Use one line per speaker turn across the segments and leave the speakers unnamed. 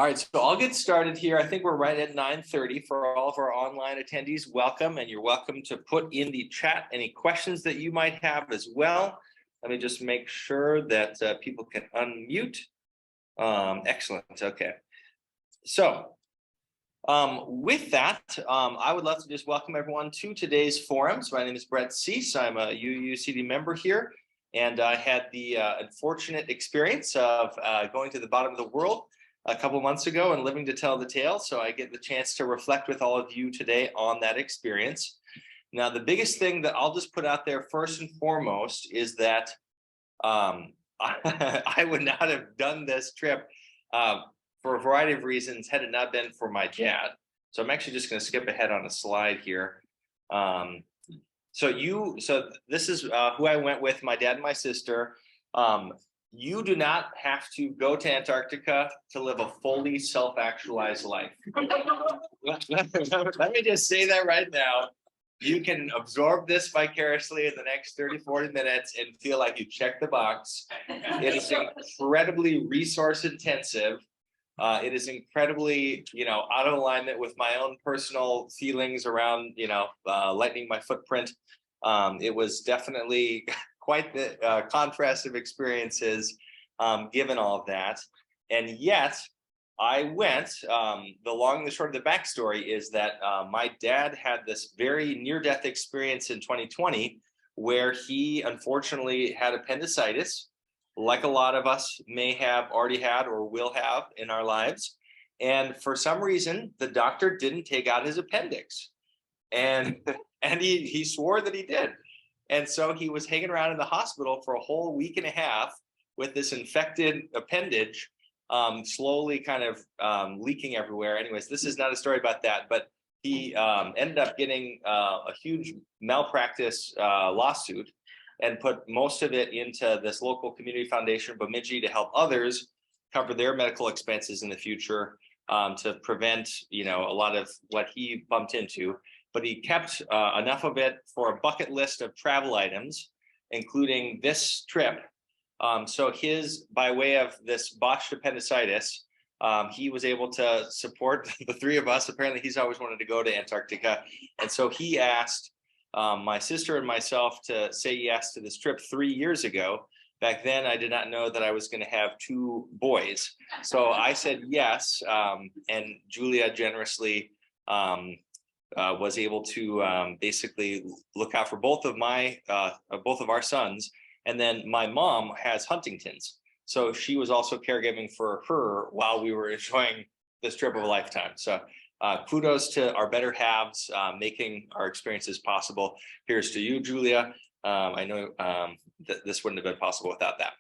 All right, so I'll get started here. I think we're right at 9:30 for all of our online attendees. Welcome, and you're welcome to put in the chat any questions that you might have as well. Let me just make sure that people can unmute. Excellent. Okay. So with that, I would love to just welcome everyone to today's forums. My name is Brett Cease. I'm a UUCD member here, and I had the unfortunate experience of going to the bottom of the world a couple months ago and living to tell the tale. So I get the chance to reflect with all of you today on that experience. Now, the biggest thing that I'll just put out there first and foremost is that I would not have done this trip for a variety of reasons had it not been for my dad. So I'm actually just going to skip ahead on a slide here. So this is who I went with, my dad and my sister. You do not have to go to Antarctica to live a fully self-actualized life. Let me just say that right now. You can absorb this vicariously in the next 30, 40 minutes and feel like you checked the box. It is incredibly resource intensive. It is incredibly, out of alignment with my own personal feelings around, lightening my footprint. It was definitely quite the contrast of experiences, given all of that. And yet I went, the long and the short of the backstory is that my dad had this very near-death experience in 2020, where he unfortunately had appendicitis, like a lot of us may have already had or will have in our lives. And for some reason, the doctor didn't take out his appendix. And he swore that he did. And so he was hanging around in the hospital for a whole week and a half with this infected appendage, slowly kind of leaking everywhere. Anyways, this is not a story about that, but he ended up getting a huge malpractice lawsuit and put most of it into this local community foundation, Bemidji, to help others cover their medical expenses in the future, to prevent, a lot of what he bumped into. But he kept enough of it for a bucket list of travel items, including this trip. So by way of this botched appendicitis, he was able to support the three of us. Apparently, he's always wanted to go to Antarctica. And so he asked my sister and myself to say yes to this trip 3 years ago. Back then, I did not know that I was going to have two boys. So I said yes, and Julia generously was able to basically look out for both of our sons. And then my mom has Huntington's, so she was also caregiving for her while we were enjoying this trip of a lifetime. So kudos to our better halves making our experiences possible. Here's to you, Julia. I know that this wouldn't have been possible without that.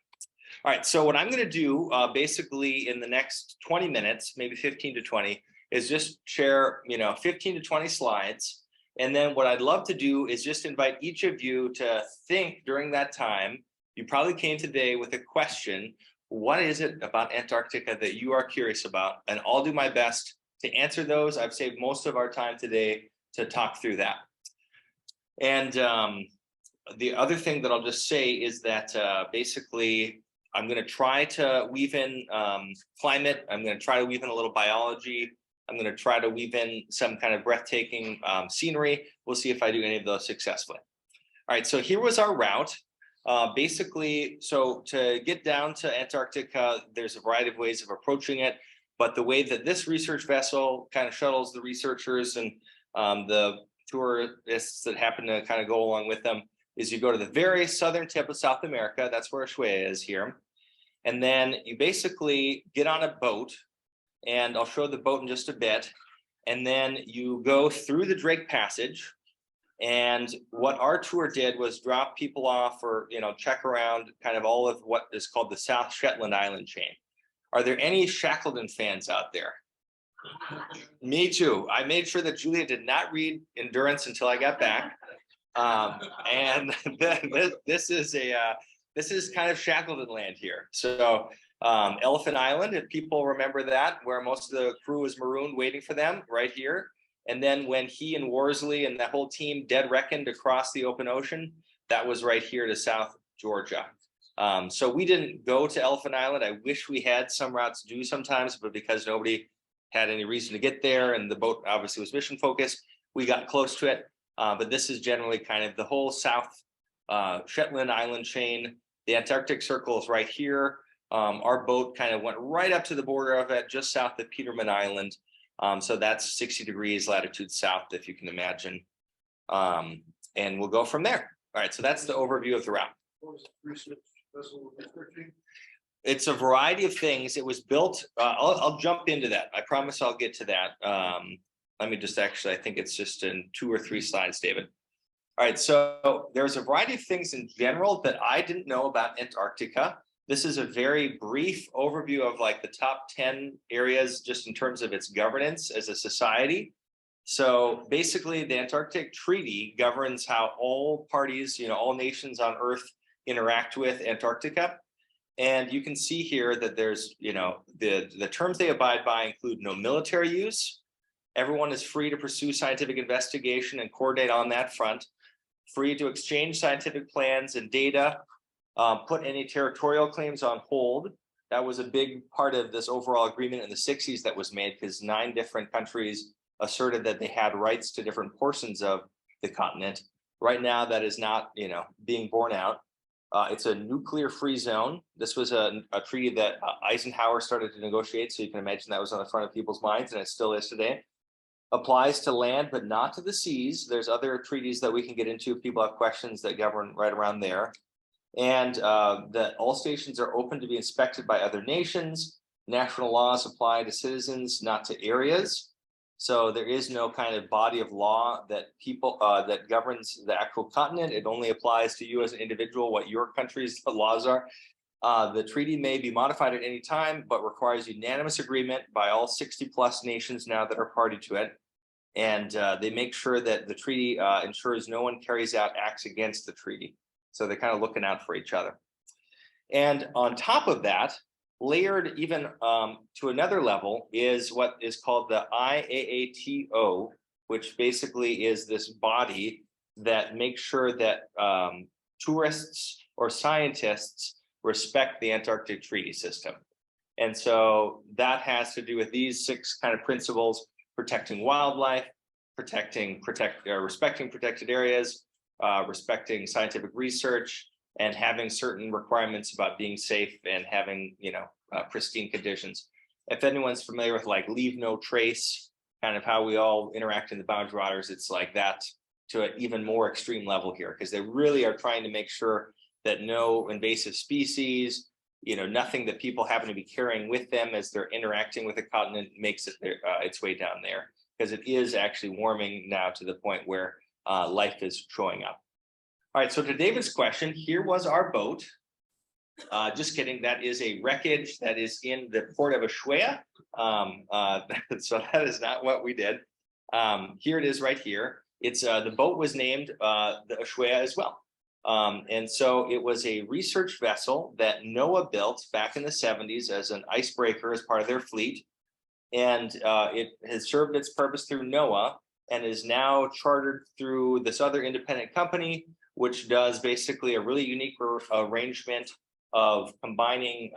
All right, so what I'm going to do basically in the next 20 minutes, maybe 15 to 20, is just share 15 to 20 slides. And then what I'd love to do is just invite each of you to think during that time. You probably came today with a question. What is it about Antarctica that you are curious about? And I'll do my best to answer those. I've saved most of our time today to talk through that. And the other thing that I'll just say is that basically I'm going to try to weave in climate. I'm going to try to weave in a little biology. I'm going to try to weave in some kind of breathtaking scenery. We'll see if I do any of those successfully. All right, so here was our route. Basically, so to get down to Antarctica, there's a variety of ways of approaching it, but the way that this research vessel kind of shuttles the researchers and the tourists that happen to kind of go along with them is you go to the very southern tip of South America. That's where Ushuaia is here. And then you basically get on a boat, and I'll show the boat in just a bit. And then you go through the Drake Passage. And what our tour did was drop people off or, check around kind of all of what is called the South Shetland island chain. Are there any Shackleton fans out there? Me too. I made sure that Julia did not read Endurance until I got back. And this is kind of Shackleton land here. So Elephant Island, if people remember that, where most of the crew was marooned waiting for them, right here. And then when he and Worsley and that whole team dead reckoned across the open ocean, that was right here to South Georgia. So we didn't go to Elephant Island. I wish we had some routes to do sometimes, but because nobody had any reason to get there and the boat obviously was mission focused, we got close to it. But this is generally kind of the whole South Shetland island chain. The Antarctic Circle is right here. Our boat kind of went right up to the border of it, just south of Peterman Island. So that's 60 degrees latitude south, if you can imagine. And we'll go from there. All right, so that's the overview of the route.
What was the research vessel researching?
It's a variety of things. It was built, I'll jump into that. I promise I'll get to that. Let me just actually, I think it's just in 2 or 3 slides, David. All right, so there's a variety of things in general that I didn't know about Antarctica. This is a very brief overview of like the top 10 areas just in terms of its governance as a society. So basically the Antarctic Treaty governs how all parties, all nations on Earth interact with Antarctica. And you can see here that there's, the terms they abide by include no military use. Everyone is free to pursue scientific investigation and coordinate on that front. Free to exchange scientific plans and data. Put any territorial claims on hold. That was a big part of this overall agreement in the 60s that was made because 9 different countries asserted that they had rights to different portions of the continent. Right now, that is not, being borne out. It's a nuclear-free zone. This was a treaty that Eisenhower started to negotiate, so you can imagine that was on the front of people's minds, and it still is today. Applies to land, but not to the seas. There's other treaties that we can get into if people have questions that govern right around there. And that all stations are open to be inspected by other nations. National laws apply to citizens, not to areas. So there is no kind of body of law that that governs the actual continent. It only applies to you as an individual, what your country's laws are. The treaty may be modified at any time, but requires unanimous agreement by all 60+ nations now that are party to it. And they make sure that the treaty ensures no one carries out acts against the treaty. So they're kind of looking out for each other. And on top of that, layered even to another level is what is called the IAATO, which basically is this body that makes sure that tourists or scientists respect the Antarctic Treaty System. And so that has to do with these 6 kind of principles: protecting wildlife, respecting protected areas, respecting scientific research, and having certain requirements about being safe and having, pristine conditions. If anyone's familiar with like leave no trace, kind of how we all interact in the boundary waters, it's like that to an even more extreme level here, because they really are trying to make sure that no invasive species, nothing that people happen to be carrying with them as they're interacting with the continent makes it its way down there, because it is actually warming now to the point where life is showing up. All right, so to David's question, here was our boat. Just kidding, that is a wreckage that is in the port of Ushuaia. So that is not what we did. Here it is right here. It's the boat was named the Ushuaia as well. And so it was a research vessel that NOAA built back in the 70s as an icebreaker as part of their fleet. And it has served its purpose through NOAA and is now chartered through this other independent company, which does basically a really unique arrangement of combining,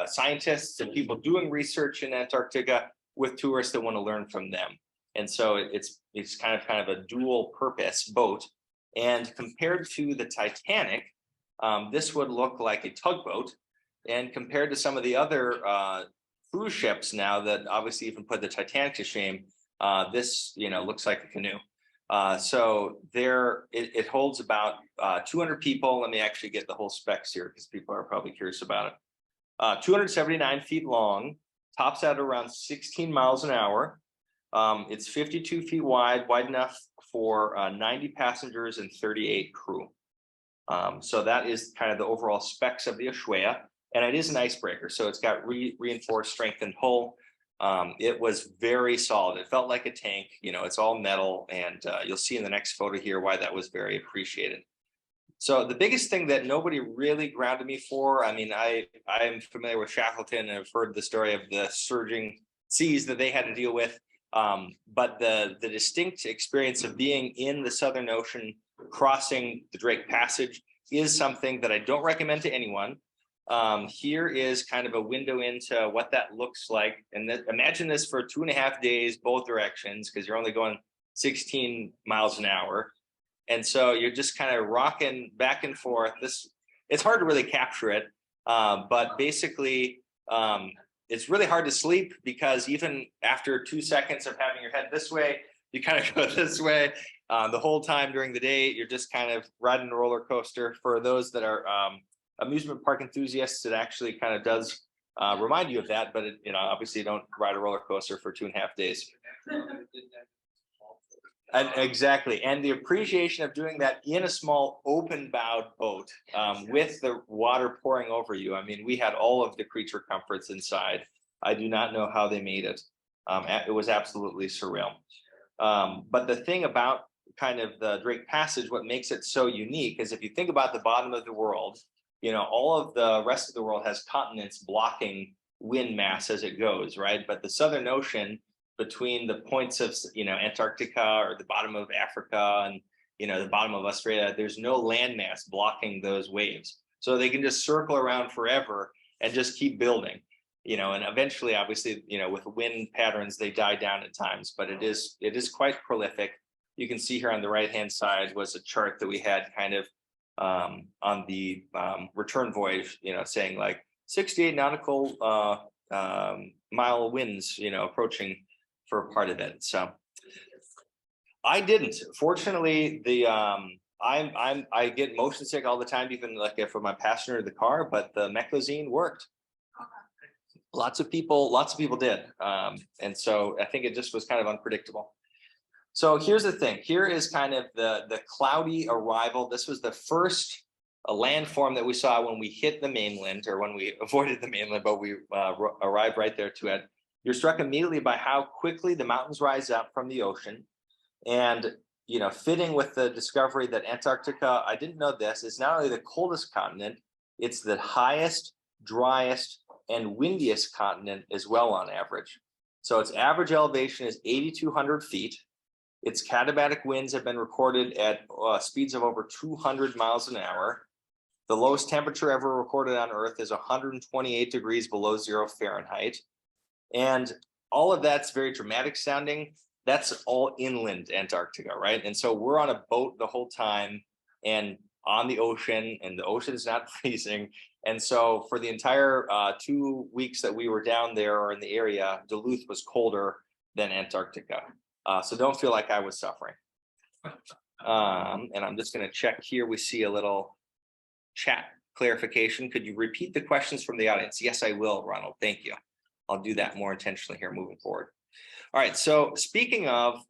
scientists and people doing research in Antarctica with tourists that want to learn from them. And so it's kind of a dual purpose boat. And compared to the Titanic, this would look like a tugboat. And compared to some of the other cruise ships now that obviously even put the Titanic to shame, this looks like a canoe. So there it holds about 200 people. Let me actually get the whole specs here because people are probably curious about it. 279 feet long, tops out around 16 miles an hour. It's 52 feet wide enough for 90 passengers and 38 crew. So that is kind of the overall specs of the Ushuaia, and it is an icebreaker. So it's got reinforced strengthened hull. It was very solid. It felt like a tank, it's all metal, and you'll see in the next photo here why that was very appreciated. So the biggest thing that nobody really grounded me for, I mean, I am familiar with Shackleton and I've heard the story of the surging seas that they had to deal with. But the distinct experience of being in the Southern Ocean, crossing the Drake Passage, is something that I don't recommend to anyone. Here is kind of a window into what that looks like. And imagine this for 2.5 days, both directions, because you're only going 16 miles an hour. And so you're just kind of rocking back and forth. It's hard to really capture it. But basically, it's really hard to sleep because even after 2 seconds of having your head this way, you kind of go this way. The whole time during the day, you're just kind of riding a roller coaster. For those that are amusement park enthusiasts, it actually kind of does remind you of that, but obviously you don't ride a roller coaster for 2.5 days. And exactly, and the appreciation of doing that in a small open bowed boat with the water pouring over you. I mean, we had all of the creature comforts inside. I do not know how they made it. It was absolutely surreal. But the thing about kind of the Drake Passage, what makes it so unique is if you think about the bottom of the world, all of the rest of the world has continents blocking wind mass as it goes, right? But the Southern Ocean, between the points of Antarctica or the bottom of Africa and the bottom of Australia, there's no landmass blocking those waves, so they can just circle around forever and just keep building. And eventually, obviously, with wind patterns, they die down at times, but it is quite prolific. You can see here on the right hand side was a chart that we had kind of on the return voyage, saying like 68 nautical mile winds, approaching for part of it. So I didn't. Fortunately, I get motion sick all the time, even like if I'm a passenger of the car, but the meclizine worked. Lots of people did. And so I think it just was kind of unpredictable. So here's the thing. Here is kind of the cloudy arrival. This was the first landform that we saw when we hit the mainland, or when we avoided the mainland, but we arrived right there to it. You're struck immediately by how quickly the mountains rise up from the ocean. And, fitting with the discovery that Antarctica, I didn't know this, is not only the coldest continent, it's the highest, driest, and windiest continent as well on average. So its average elevation is 8,200 feet. Its katabatic winds have been recorded at speeds of over 200 miles an hour. The lowest temperature ever recorded on Earth is 128 degrees below 0 Fahrenheit. And all of that's very dramatic sounding. That's all inland Antarctica, right? And so we're on a boat the whole time and on the ocean, and the ocean is not freezing. And so for the entire 2 weeks that we were down there or in the area, Duluth was colder than Antarctica. So don't feel like I was suffering. And I'm just going to check here. We see a little chat clarification. Could you repeat the questions from the audience? Yes, I will, Ronald. Thank you. I'll do that more intentionally here moving forward. All right. So speaking of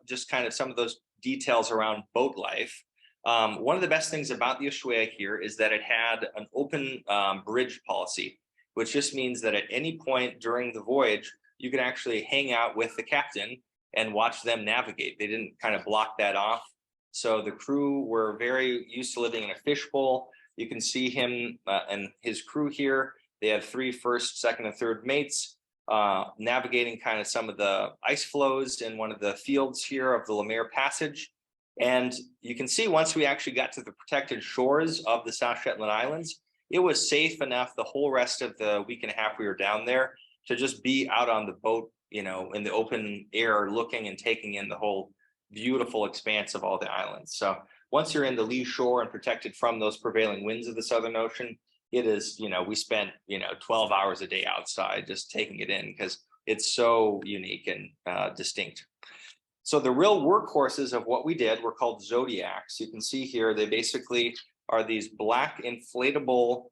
just kind of some of those details around boat life, one of the best things about the Ushuaia here is that it had an open bridge policy, which just means that at any point during the voyage, you can actually hang out with the captain and watch them navigate. They didn't kind of block that off. So the crew were very used to living in a fishbowl. You can see him and his crew here. They have 3 first, second, and third mates navigating kind of some of the ice flows in one of the fields here of the Lemaire Passage. And you can see once we actually got to the protected shores of the South Shetland Islands, it was safe enough the whole rest of the week and a half we were down there to just be out on the boat, in the open air, looking and taking in the whole beautiful expanse of all the islands. So once you're in the lee shore and protected from those prevailing winds of the Southern Ocean, it is, we spent, 12 hours a day outside just taking it in because it's so unique and distinct. So the real workhorses of what we did were called Zodiacs. You can see here, they basically are these black inflatable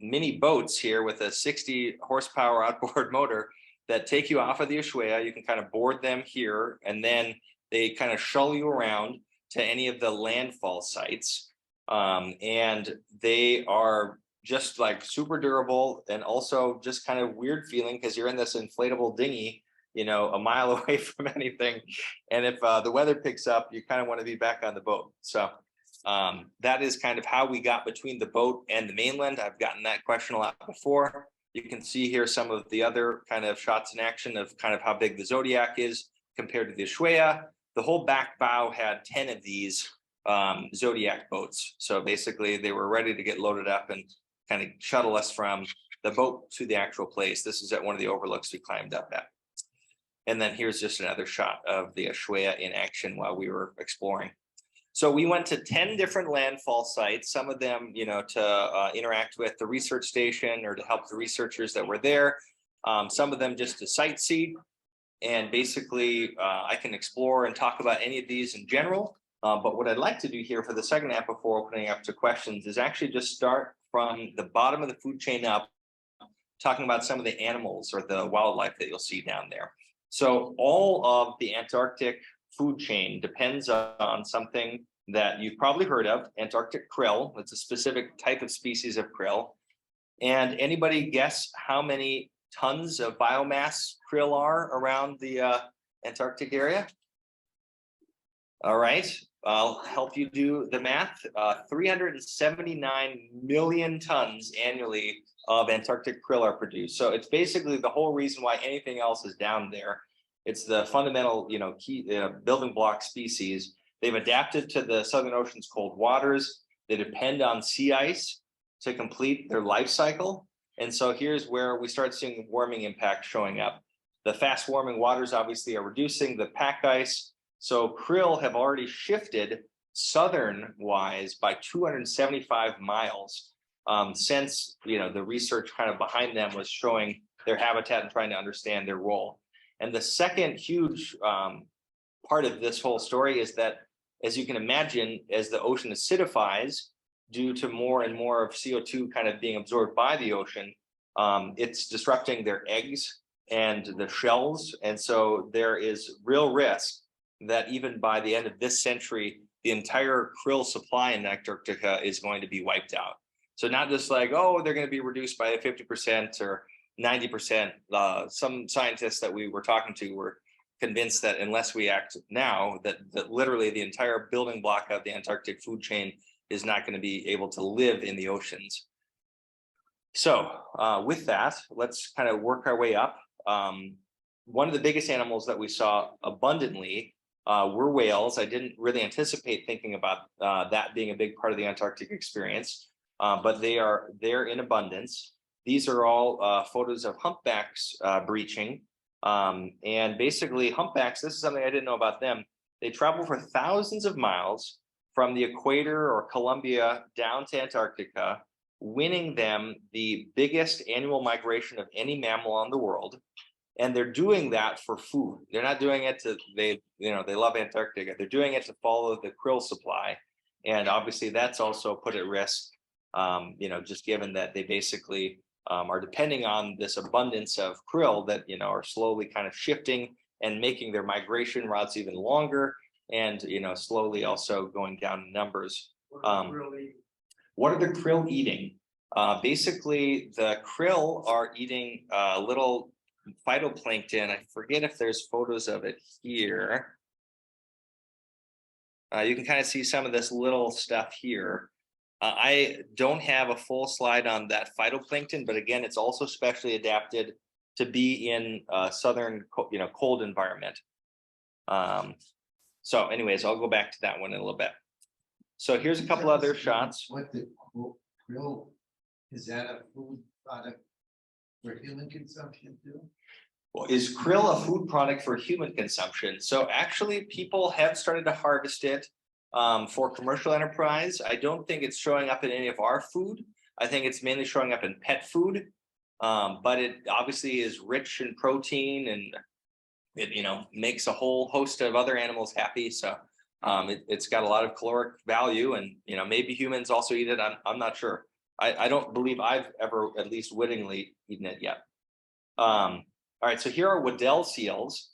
mini boats here with a 60 horsepower outboard motor that take you off of the Ushuaia. You can kind of board them here, and then they kind of shuttle you around to any of the landfall sites. And they are just like super durable and also just kind of weird feeling because you're in this inflatable dinghy, a mile away from anything. And if the weather picks up, you kind of want to be back on the boat. So that is kind of how we got between the boat and the mainland. I've gotten that question a lot before. You can see here some of the other kind of shots in action of kind of how big the Zodiac is compared to the Ushuaia. The whole back bow had 10 of these Zodiac boats. So basically they were ready to get loaded up and kind of shuttle us from the boat to the actual place. This is at one of the overlooks we climbed up at. And then here's just another shot of the Ushuaia in action while we were exploring. So we went to 10 different landfall sites, some of them, to interact with the research station or to help the researchers that were there. Some of them just to sightsee. And basically, I can explore and talk about any of these in general. But what I'd like to do here for the second half before opening up to questions is actually just start from the bottom of the food chain up, talking about some of the animals or the wildlife that you'll see down there. So all of the Antarctic food chain depends on something that you've probably heard of, Antarctic krill. It's a specific type of species of krill. And anybody guess how many tons of biomass krill are around the Antarctic area? All right, I'll help you do the math. 379 million tons annually of Antarctic krill are produced. So it's basically the whole reason why anything else is down there. It's the fundamental, key building block species. They've adapted to the Southern Ocean's cold waters. They depend on sea ice to complete their life cycle. And so here's where we start seeing the warming impact showing up. The fast warming waters obviously are reducing the pack ice. So krill have already shifted southern wise by 275 miles since the research kind of behind them was showing their habitat and trying to understand their role. And the second huge part of this whole story is that, as you can imagine, as the ocean acidifies due to more and more of CO2 kind of being absorbed by the ocean, it's disrupting their eggs and the shells. And so there is real risk that even by the end of this century, the entire krill supply in Antarctica is going to be wiped out. So not just like, oh, they're going to be reduced by 50% or 90%. Some scientists that we were talking to were convinced that unless we act now, that literally the entire building block of the Antarctic food chain is not going to be able to live in the oceans. So with that, let's kind of work our way up. One of the biggest animals that we saw abundantly were whales. I didn't really anticipate thinking about that being a big part of the Antarctic experience, but they are there in abundance. These are all photos of humpbacks breaching. And basically humpbacks, this is something I didn't know about them. They travel for thousands of miles from the equator or Colombia down to Antarctica, winning them the biggest annual migration of any mammal on the world. And they're doing that for food. They're not doing it they love Antarctica. They're doing it to follow the krill supply. And obviously that's also put at risk, just given that they basically are depending on this abundance of krill that, are slowly kind of shifting and making their migration routes even longer and, slowly also going down in numbers. What are the krill eating? Basically, the krill are eating little phytoplankton. I forget if there's photos of it here. You can kind of see some of this little stuff here. I don't have a full slide on that phytoplankton, but again, it's also specially adapted to be in a southern, cold environment. So anyways, I'll go back to that one in a little bit. So here's a couple other shots.
What the krill, is that a food product for human consumption too?
Well, is krill a food product for human consumption? So actually people have started to harvest it for commercial enterprise. I don't think it's showing up in any of our food. I think it's mainly showing up in pet food, but it obviously is rich in protein and it, makes a whole host of other animals happy. So it's got a lot of caloric value and, maybe humans also eat it. I'm not sure. I don't believe I've ever, at least wittingly, eaten it yet. All right, so here are Waddell seals.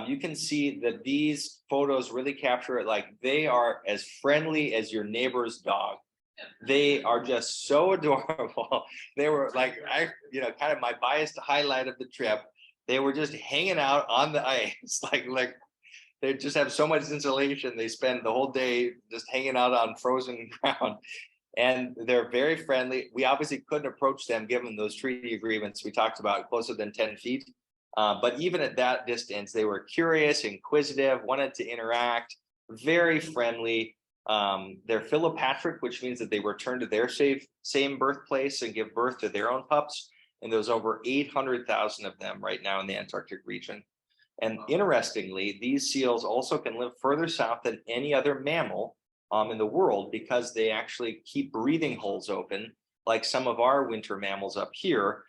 You can see that these photos really capture it. Like they are as friendly as your neighbor's dog. They are just so adorable. They were like, kind of my biased highlight of the trip. They were just hanging out on the ice. like they just have so much insulation. They spend the whole day just hanging out on frozen ground. And they're very friendly. We obviously couldn't approach them given those treaty agreements we talked about, closer than 10 feet. But even at that distance, they were curious, inquisitive, wanted to interact, very friendly. They're philopatric, which means that they return to their same birthplace and give birth to their own pups. And there's over 800,000 of them right now in the Antarctic region. And interestingly, these seals also can live further south than any other mammal in the world, because they actually keep breathing holes open, like some of our winter mammals up here,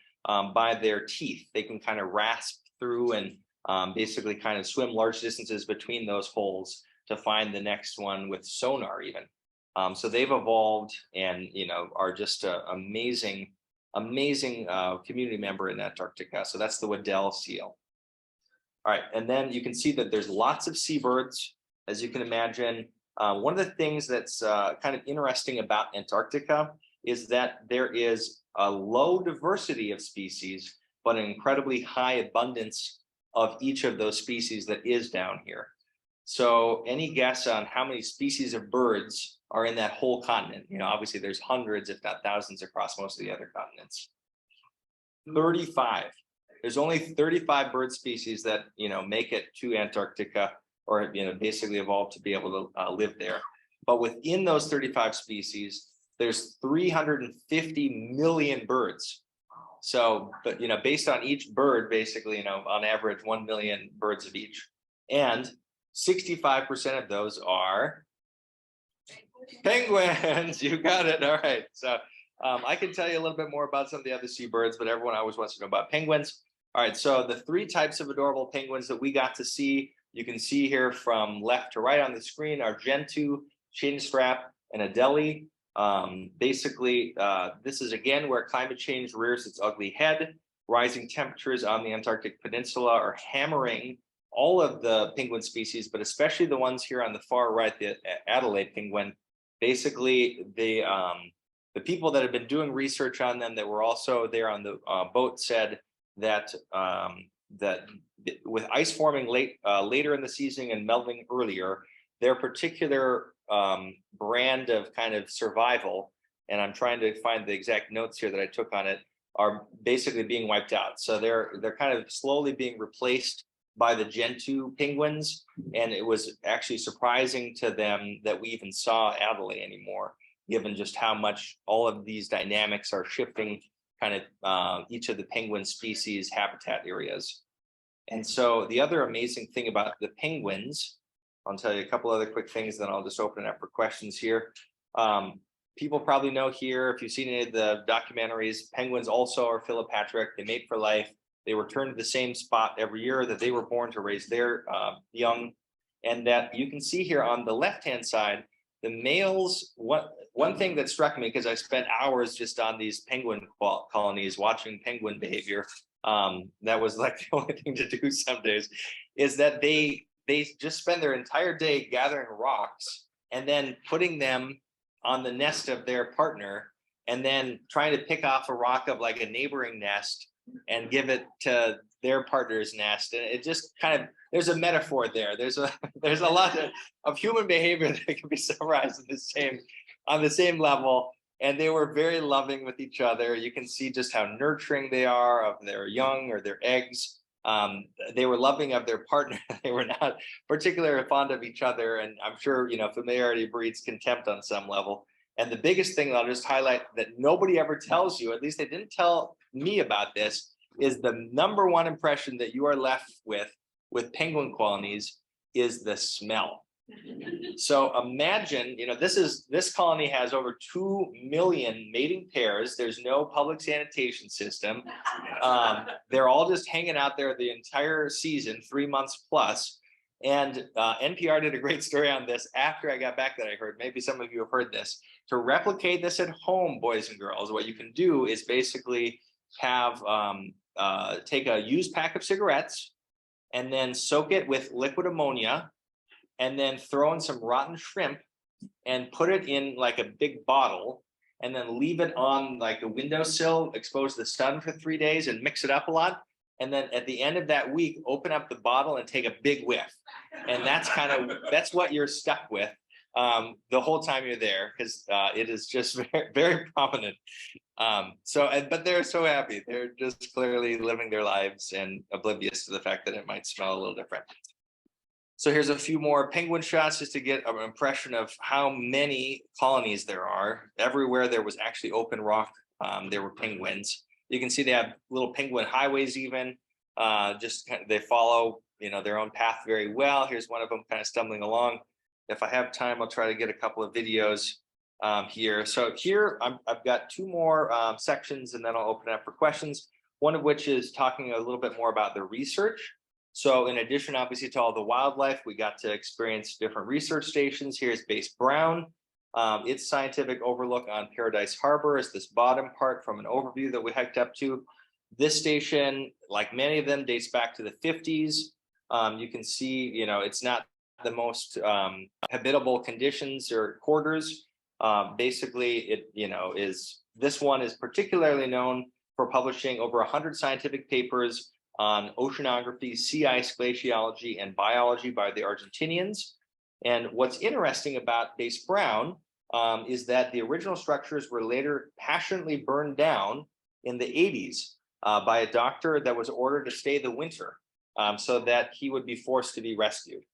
by their teeth. They can kind of rasp through and basically kind of swim large distances between those holes to find the next one with sonar even. So they've evolved and, are just an amazing community member in Antarctica. So that's the Waddell seal. All right, and then you can see that there's lots of seabirds, as you can imagine. One of the things that's kind of interesting about Antarctica is that there is a low diversity of species, but an incredibly high abundance of each of those species that is down here. So any guess on how many species of birds are in that whole continent? Obviously there's hundreds, if not thousands, across most of the other continents. 35. There's only 35 bird species that, make it to Antarctica, or, basically evolved to be able to live there. But within those 35 species, there's 350 million birds. So, but, based on each bird, basically, on average, 1 million birds of each. And 65% of those are penguins. You got it. All right. So I can tell you a little bit more about some of the other seabirds, but everyone always wants to know about penguins. All right. So the 3 types of adorable penguins that we got to see, you can see here from left to right on the screen, are Gentoo, Chinstrap, and Adelie. Basically, this is again where climate change rears its ugly head. Rising temperatures on the Antarctic Peninsula are hammering all of the penguin species, but especially the ones here on the far right, the Adelaide penguin. Basically, the people that have been doing research on them that were also there on the boat said that that with ice forming later in the season and melting earlier, their particular brand of kind of survival, and I'm trying to find the exact notes here that I took on it, are basically being wiped out. So they're kind of slowly being replaced by the Gentoo penguins, and it was actually surprising to them that we even saw Adelaide anymore, given just how much all of these dynamics are shifting kind of each of the penguin species habitat areas. And so the other amazing thing about the penguins, I'll tell you a couple other quick things, then I'll just open it up for questions here. People probably know here, if you've seen any of the documentaries, penguins also are philopatric. They mate for life. They return to the same spot every year that they were born to raise their young. And that you can see here on the left-hand side, the males, one thing that struck me, because I spent hours just on these penguin colonies watching penguin behavior, that was like the only thing to do some days, is that they just spend their entire day gathering rocks and then putting them on the nest of their partner, and then trying to pick off a rock of like a neighboring nest and give it to their partner's nest. And it just kind of, there's a metaphor there. There's a lot of human behavior that can be summarized on the same level. And they were very loving with each other. You can see just how nurturing they are of their young or their eggs. They were loving of their partner. They were not particularly fond of each other. And I'm sure, familiarity breeds contempt on some level. And the biggest thing that I'll just highlight that nobody ever tells you, at least they didn't tell me about this, is the number one impression that you are left with penguin colonies is the smell. So imagine, this colony has over 2 million mating pairs. There's no public sanitation system. They're all just hanging out there the entire season, 3 months plus. And NPR did a great story on this after I got back that I heard. Maybe some of you have heard this. To replicate this at home, boys and girls, what you can do is basically have take a used pack of cigarettes and then soak it with liquid ammonia, and then throw in some rotten shrimp and put it in like a big bottle, and then leave it on like a windowsill, expose the sun for 3 days and mix it up a lot. And then at the end of that week, open up the bottle and take a big whiff. And that's what you're stuck with the whole time you're there, because it is just very, very prominent. But they're so happy. They're just clearly living their lives and oblivious to the fact that it might smell a little different. So here's a few more penguin shots just to get an impression of how many colonies there are. Everywhere there was actually open rock, there were penguins. You can see they have little penguin highways even. They follow, their own path very well. Here's one of them kind of stumbling along. If I have time, I'll try to get a couple of videos here. So here I've got two more sections, and then I'll open it up for questions. One of which is talking a little bit more about the research. So in addition, obviously, to all the wildlife, we got to experience different research stations. Here's Base Brown. Its scientific overlook on Paradise Harbor is this bottom part from an overview that we hiked up to. This station, like many of them, dates back to the 50s. You can see, it's not the most habitable conditions or quarters. Basically, this one is particularly known for publishing over 100 scientific papers on oceanography, sea ice glaciology, and biology by the Argentinians. And what's interesting about Base Brown is that the original structures were later passionately burned down in the 80s by a doctor that was ordered to stay the winter so that he would be forced to be rescued.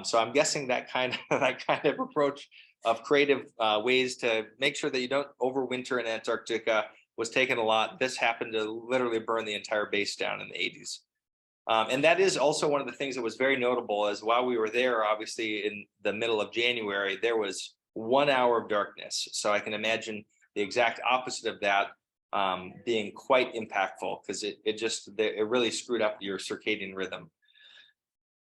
So I'm guessing that kind of approach of creative ways to make sure that you don't overwinter in Antarctica was taken a lot. This happened to literally burn the entire base down in the 80s. And that is also one of the things that was very notable, as while we were there, obviously in the middle of January, there was 1 hour of darkness. So I can imagine the exact opposite of that being quite impactful, because it really screwed up your circadian rhythm.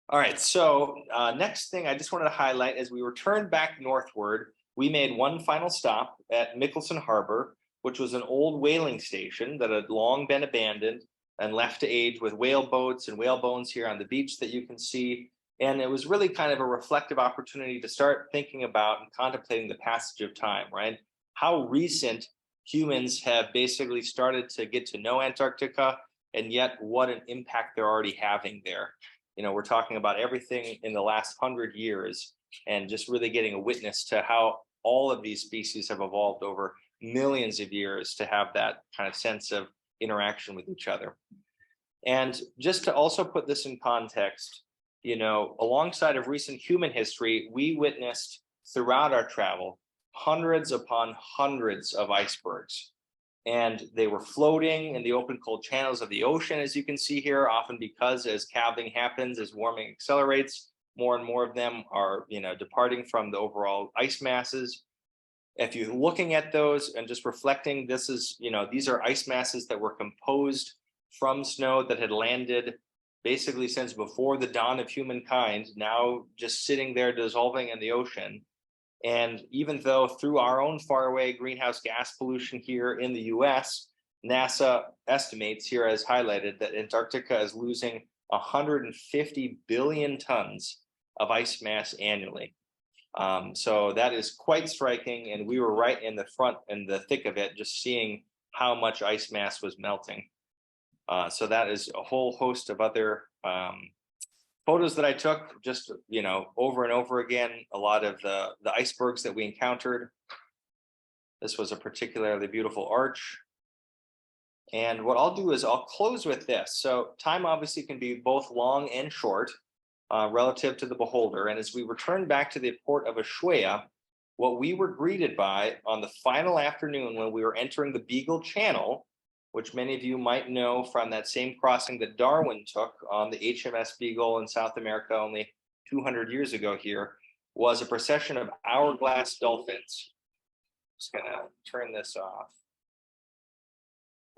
All right, so next thing I just wanted to highlight, as we returned back northward, we made one final stop at Michelson Harbor, which was an old whaling station that had long been abandoned and left to age, with whale boats and whale bones here on the beach that you can see. And it was really kind of a reflective opportunity to start thinking about and contemplating the passage of time, right? How recent humans have basically started to get to know Antarctica, and yet what an impact they're already having there. We're talking about everything in the last 100 years, and just really getting a witness to how all of these species have evolved over millions of years to have that kind of sense of interaction with each other. And just to also put this in context, alongside of recent human history, we witnessed throughout our travel hundreds upon hundreds of icebergs. And they were floating in the open cold channels of the ocean, as you can see here, often because as calving happens, as warming accelerates, more and more of them are, departing from the overall ice masses. If you're looking at those and just reflecting, these are ice masses that were composed from snow that had landed basically since before the dawn of humankind, now just sitting there dissolving in the ocean. And even though through our own faraway greenhouse gas pollution here in the US, NASA estimates here, as highlighted, that Antarctica is losing 150 billion tons of ice mass annually. So that is quite striking, and we were right in the front and the thick of it, just seeing how much ice mass was melting. So that is a whole host of other photos that I took, just over and over again. A lot of the icebergs that we encountered. This was a particularly beautiful arch. And what I'll do is I'll close with this. So time obviously can be both long and short. Relative to the beholder. And as we returned back to the port of Ushuaia, what we were greeted by on the final afternoon when we were entering the Beagle Channel, which many of you might know from that same crossing that Darwin took on the HMS Beagle in South America only 200 years ago here, was a procession of hourglass dolphins. Just gonna turn this off.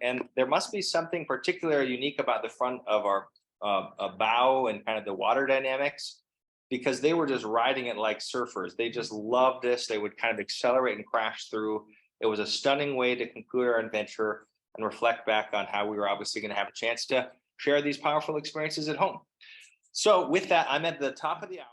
And there must be something particularly unique about the front of our a bow and kind of the water dynamics, because they were just riding it like surfers. They just loved this. They would kind of accelerate and crash through. It was a stunning way to conclude our adventure and reflect back on how we were obviously going to have a chance to share these powerful experiences at home. So with that, I'm at the top of the hour.